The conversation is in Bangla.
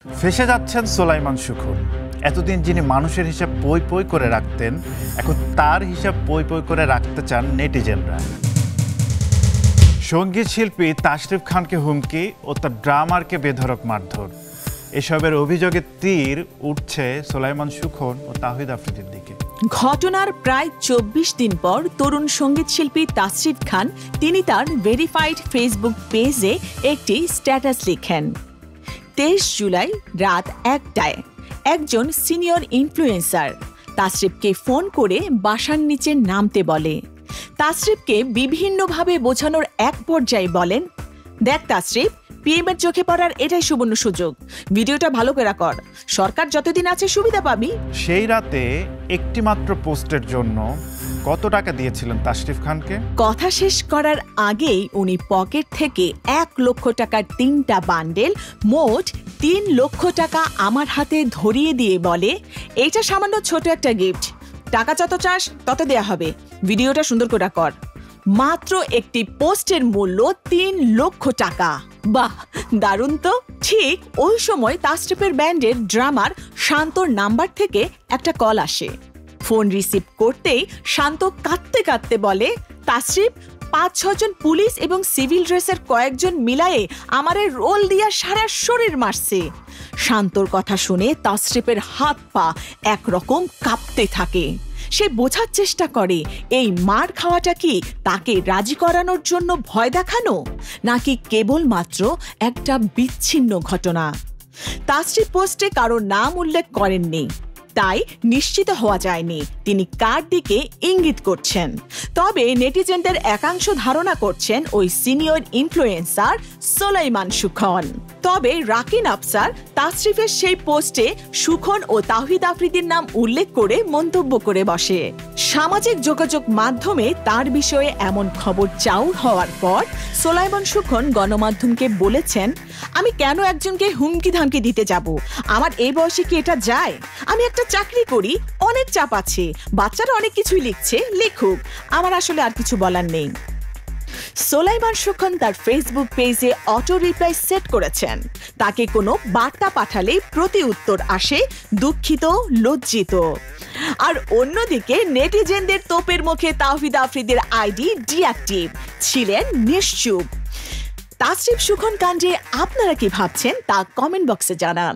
ফেঁসে যাচ্ছেন সোলাইমান সুখন। এতদিন যিনি মানুষের হিসাব পই পই করে রাখতেন, এখন তার হিসাব পই পই করে রাখতে চান নেটিজেনরা। সঙ্গীত শিল্পী তাশরিফ খানকে হুমকি ও তার ড্রামারকে বেধড়ক মারধর, এসবের অভিযোগে তীর উঠছে সোলাইমান সুখন ও তাহিদ আফ্রিদির দিকে। ঘটনার প্রায় ২৪ দিন পর তরুণ সঙ্গীত শিল্পী তাশরিফ খান তিনি তার ভেরিফাইড ফেসবুক পেজে একটি স্ট্যাটাস লিখেন। ২৩ জুলাই রাত ১টায় একজন সিনিয়র ইনফ্লুয়েন্সার তাশরিফকে ফোন করে বাসার নিচে নামতে বলে। তাশরিফকে বিভিন্নভাবে বোঝানোর এক পর্যায়ে বলেন, দেখ তাশরিফ, পিএমের চোখে পড়ার এটাই সুবর্ণ সুযোগ, ভিডিওটা ভালো করে কর, সরকার যতদিন আছে সুবিধা পাবি। সেই রাতে একটি মাত্র পোস্টের জন্য কত টাকা দিয়েছিলেন তাশরিফ খানকে? কথা শেষ করার আগেই উনি পকেট থেকে ১ লক্ষ টাকার ৩টা বান্ডেল, মোট ৩ লক্ষ টাকা আমার হাতে ধরিয়ে দিয়ে বলে, এইটা সামান্য ছোট একটা গিফট, টাকা যত চাস তত দেয়া হবে, ভিডিওটা সুন্দর করে কর। মাত্র একটি পোস্টের মূল্য ৩ লক্ষ টাকা। বাহ, দারুণ তো। ঠিক ওই সময় তাশরিফের ব্যান্ডের ড্রামার শান্তর নাম্বার থেকে একটা কল আসে। ফোন রিসিভ করতেই শান্ত কাঁদতে কাঁদতে বলে, তাশরিফ, ৫-৬ জন পুলিশ এবং সিভিল ড্রেসের কয়েকজন মিলায়ে আমারে রোল দিয়া সারা শরীর মারছে। শান্তর কথা শুনে তাশরিফের হাত পা একরকম কাঁপতে থাকে। সে বোঝার চেষ্টা করে এই মার খাওয়াটা কি তাকে রাজি করানোর জন্য ভয় দেখানো, নাকি কেবলমাত্র একটা বিচ্ছিন্ন ঘটনা। তাশরিফ পোস্টে কারো নাম উল্লেখ করেননি, তাই নিশ্চিত হওয়া যায়নি তিনি কার দিকে ইঙ্গিত করছেন। তবে নেটিজেনদের একাংশ ধারণা করছেন ওই সিনিয়র ইনফ্লুয়েন্সার সোলাইমান সুখন। তবে রাকিন আফসার তাশরিফের সেই পোস্টে সুখন ও তাহিদ আফ্রিদির নাম উল্লেখ করে মন্তব্য করে বসে। সামাজিক যোগাযোগ মাধ্যমে তার বিষয়ে এমন খবর চাউর হওয়ার পর সোলাইমান সুখন গণমাধ্যমকে বলেছেন, আমি কেন একজনকে হুমকি ধামকি দিতে যাব, আমার এই বয়সে কি এটা যায়? আমি একটা চাকরি করি, অনেক চাপ আছে, বাচ্চারা অনেক কিছুই লিখছে, লিখুক, আমার আসলে আর কিছু বলার নেই। সোলাইমান সুখন তার ফেসবুক পেজে অটো রিপ্লাই সেট করেছেন। তাকে কোনো বার্তা পাঠালে প্রতি উত্তর আসে দুঃখিত, লজ্জিত। আর অন্যদিকে নেটিজেনদের তোপের মুখে তাহিদ আফ্রিদির আইডি ডিঅ্যাক্টিভ, ছিলেন নিশ্চুপ। তাশরিফ সুখন কাণ্ডে আপনারা কি ভাবছেন তা কমেন্ট বক্সে জানান।